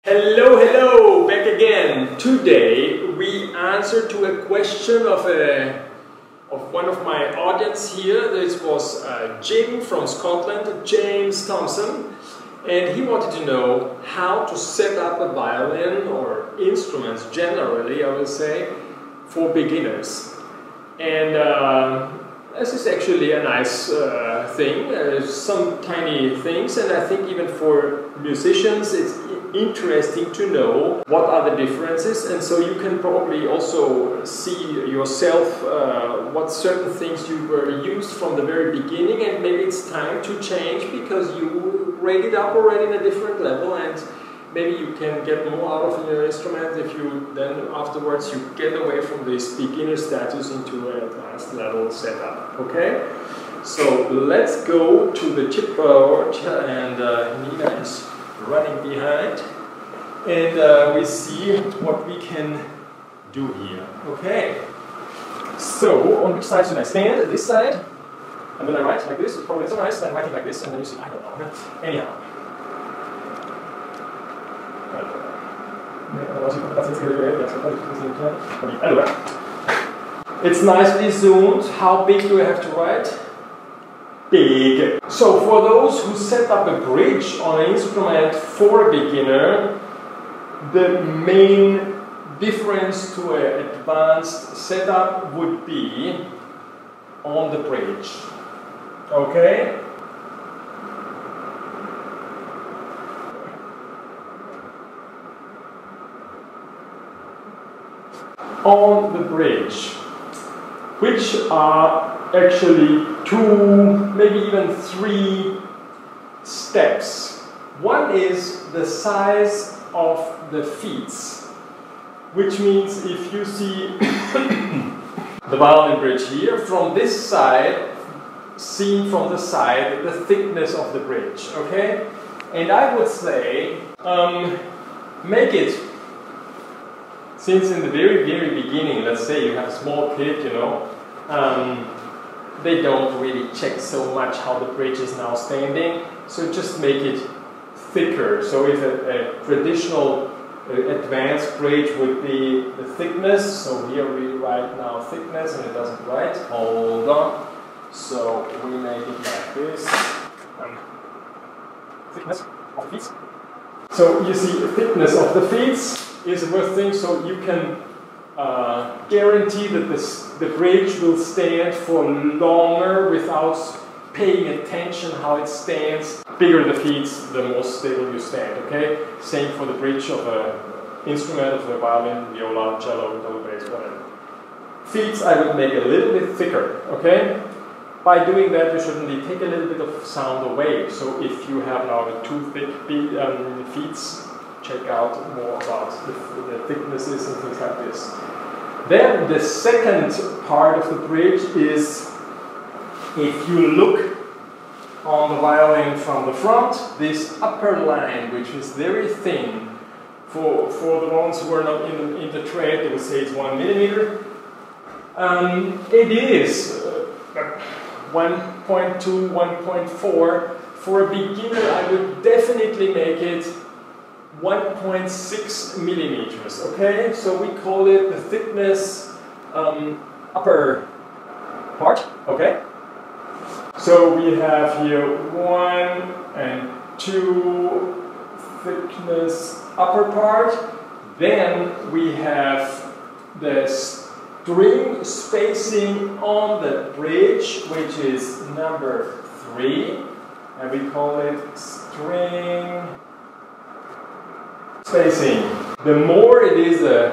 Hello, hello, back again. Today we answer to a question of one of my audience here. This was Jim from Scotland, James Thompson, and he wanted to know how to set up a violin or instruments generally, I will say, for beginners. And this is actually a nice thing, some tiny things, and I think even for musicians it's interesting to know what are the differences, and so you can probably also see yourself what certain things you were used from the very beginning, and maybe it's time to change because you rate it up already in a different level, and maybe you can get more out of your instrument if you then afterwards you get away from this beginner status into an advanced level setup. Okay, so let's go to the chipboard, and Nina is running behind, and we see what we can do here. Okay, so on which side should I stand? This side? And when I write like this, it's probably so nice, then writing like this, and then you see, I don't know. Anyhow. It's nicely zoomed. How big do I have to write? Big. So for those who set up a bridge on an instrument for a beginner, the main difference to an advanced setup would be on the bridge. Okay? On the bridge, which are actually two, maybe even three steps. One is the size of the feet, which means if you see the violin bridge here, from this side, seen from the side, the thickness of the bridge, okay? And I would say, make it, since in the very beginning, let's say you have a small kid, you know, they don't really check so much how the bridge is now standing, so just make it thicker. So if a traditional advanced bridge would be the thickness, so here we write now thickness and it doesn't write, hold on, so we make it like this, thickness of the feet. So you see thickness of the feet is a worth thing, so you can guarantee that the bridge will stand for longer without paying attention how it stands. Bigger the feet, the more stable you stand, okay? Same for the bridge of an instrument, of a violin, viola, cello, double bass, whatever. Feet I would make a little bit thicker, okay? By doing that you certainly take a little bit of sound away. So if you have now the too thick feet, check out more about the thicknesses and things like this. Then the second part of the bridge is, if you look on the violin from the front, this upper line, which is very thin, for the ones who are not in the trade, they would say it's 1 millimeter. It is 1.2, 1.4. For a beginner, I would definitely make it 1.6 millimeters, okay? So we call it the thickness upper part, okay? So we have here 1 and 2 thickness upper part. Then we have the string spacing on the bridge, which is number 3, and we call it string spacing. The more it is a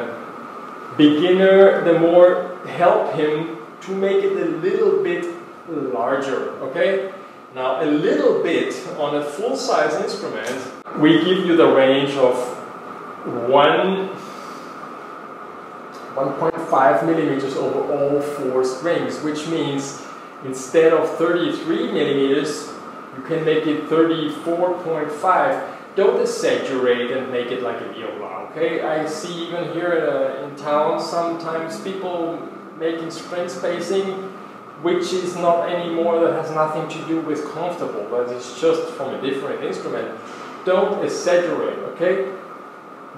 beginner, the more help him to make it a little bit larger, okay? Now a little bit on a full-size instrument, we give you the range of 1.5 millimeters over all 4 strings, which means instead of 33 millimeters, you can make it 34.5. Don't exaggerate and make it like a viola, okay? I see even here in town sometimes people making string spacing which is not anymore, that has nothing to do with comfortable, but it's just from a different instrument. Don't exaggerate, okay?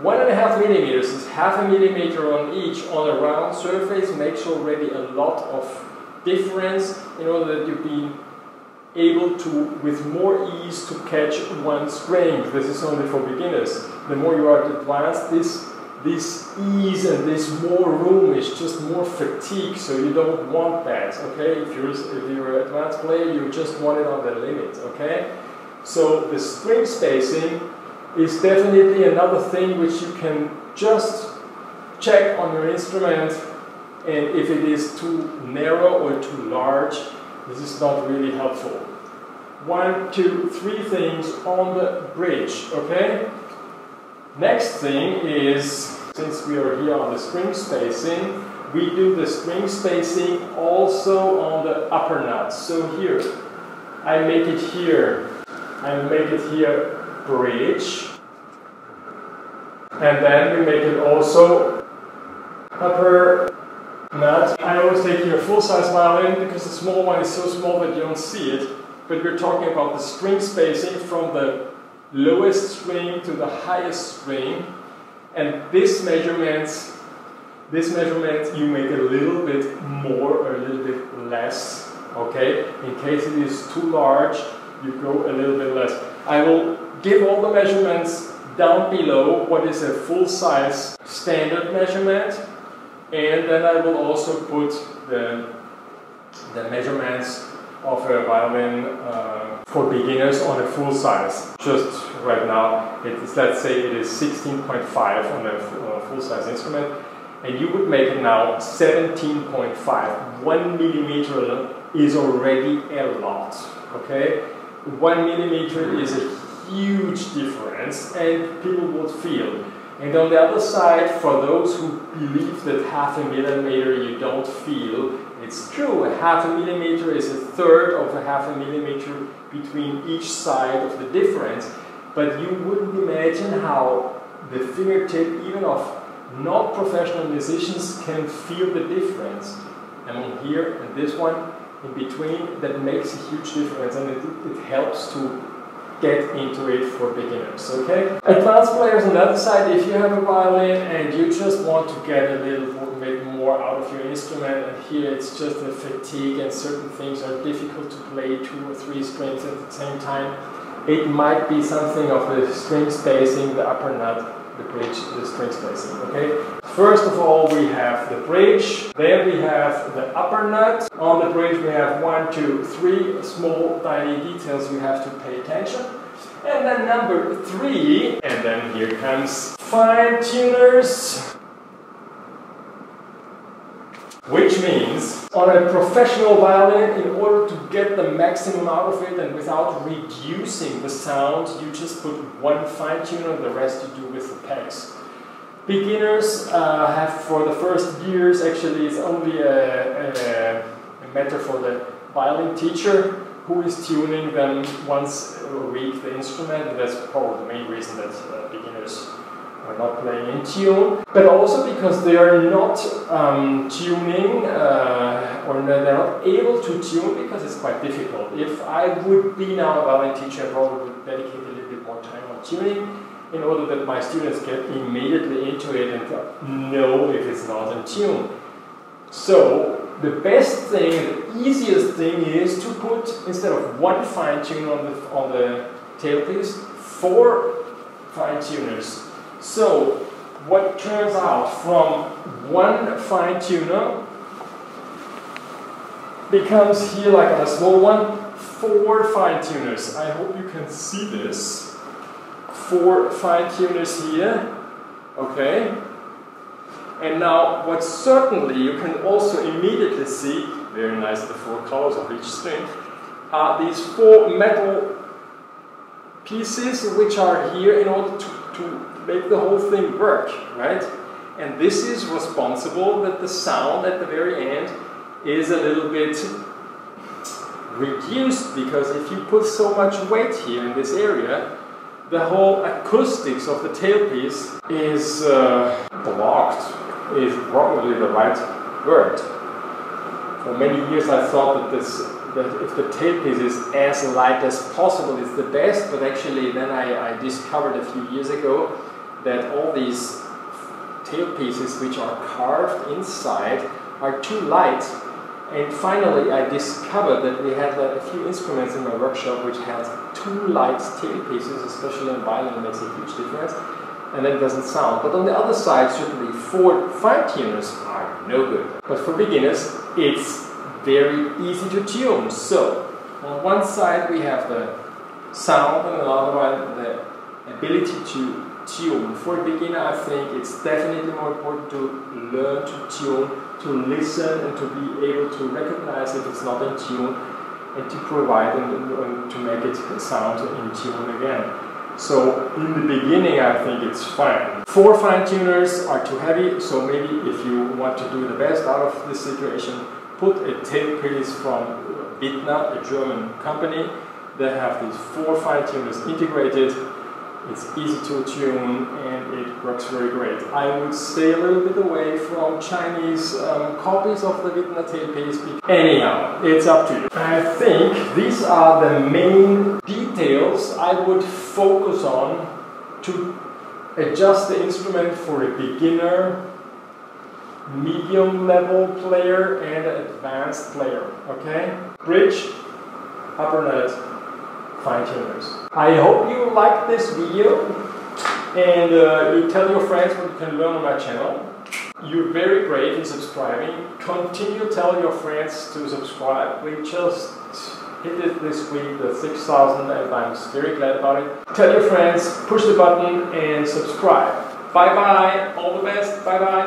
1.5 millimeters is half a millimeter on each on a round surface, makes already a lot of difference in order that you be able to, with more ease, to catch one string. This is only for beginners. The more you are advanced, this ease and this more room is just more fatigue, so you don't want that, okay? If you're an advanced player, you just want it on the limit, okay? So the string spacing is definitely another thing which you can just check on your instrument, and if it is too narrow or too large, this is not really helpful. 1, 2, 3 things on the bridge, okay? Next thing is, since we are here on the string spacing, we do the string spacing also on the upper nuts. So here, I make it here bridge, and then we make it also upper nut. I always take here a full-size violin because the small one is so small that you don't see it, but we're talking about the string spacing from the lowest string to the highest string, and this measurement you make a little bit more or a little bit less, okay? In case it is too large, you go a little bit less. I will give all the measurements down below, what is a full-size standard measurement, and then I will also put the measurements of a violin for beginners on a full size. Just right now, let's say it is 16.5 on a full size instrument, and you would make it now 17.5. 1 millimeter is already a lot, okay? 1 millimeter is a huge difference, and people will feel. And on the other side, for those who believe that half a millimeter you don't feel, it's true. A half a millimeter is a third of a half a millimeter between each side of the difference, but you wouldn't imagine how the fingertip, even of non-professional musicians, can feel the difference. And here and this one in between, that makes a huge difference, and it helps to get into it for beginners, okay? Advanced players on the other side, if you have a violin and you just want to get a little bit more out of your instrument, and here it's just a fatigue and certain things are difficult to play 2 or 3 strings at the same time, it might be something of the string spacing, the upper nut, the bridge, the string spacing, okay? First of all, we have the bridge, then we have the upper nut. On the bridge we have 1, 2, 3 small tiny details you have to pay attention. And then number 3, and then here comes fine tuners, which means on a professional violin, in order to get the maximum out of it and without reducing the sound, you just put 1 fine tuner and the rest you do with the pegs. Beginners have, for the first years, actually it's only a matter for the violin teacher who is tuning them once a week the instrument, and that's probably the main reason that beginners are not playing in tune, but also because they are not tuning or they're not able to tune because it's quite difficult. If I would be now a violin teacher, I probably would dedicate a little bit more time on tuning in order that my students get immediately into it and know if it's not in tune. So the best thing, the easiest thing is to put, instead of 1 fine tuner on the tailpiece, 4 fine tuners. So what turns out from 1 fine tuner becomes here, like on a small one, 4 fine tuners. I hope you can see this. 4 fine tuners here, okay? And now what certainly you can also immediately see, very nice, the 4 colors of each string, are these 4 metal pieces which are here in order to make the whole thing work, right? And this is responsible that the sound at the very end is a little bit reduced, because if you put so much weight here in this area, the whole acoustics of the tailpiece is blocked, is probably the right word. For many years I thought that if the tailpiece is as light as possible, it's the best, but actually then I discovered a few years ago that all these tailpieces which are carved inside are too light. And finally I discovered that we had a few instruments in my workshop which had too light tailpieces, especially on violin. It makes a huge difference, and then it doesn't sound. But on the other side, certainly 4 fine tuners are no good. But for beginners, it's very easy to tune. So on one side we have the sound, and on the other one the ability to tune. For a beginner, I think it's definitely more important to learn to tune, to listen, and to be able to recognize if it's not in tune, and to provide and to make it sound in tune again. So in the beginning, I think it's fine. 4 fine tuners are too heavy, so maybe if you want to do the best out of this situation, put a tailpiece from Wittner, a German company. They have these 4 fine tuners integrated. It's easy to tune and it works very great. I would stay a little bit away from Chinese copies of the Wittner tailpiece. Anyhow, it's up to you. I think these are the main details I would focus on to adjust the instrument for a beginner, medium level player and an advanced player. Okay? Bridge, upper note, fine tuners. I hope you liked this video, and you tell your friends what you can learn on my channel. You're very brave in subscribing. Continue to tell your friends to subscribe. We just hit it this week, the 6,000, and I'm very glad about it. Tell your friends, push the button and subscribe. Bye bye, all the best, bye bye.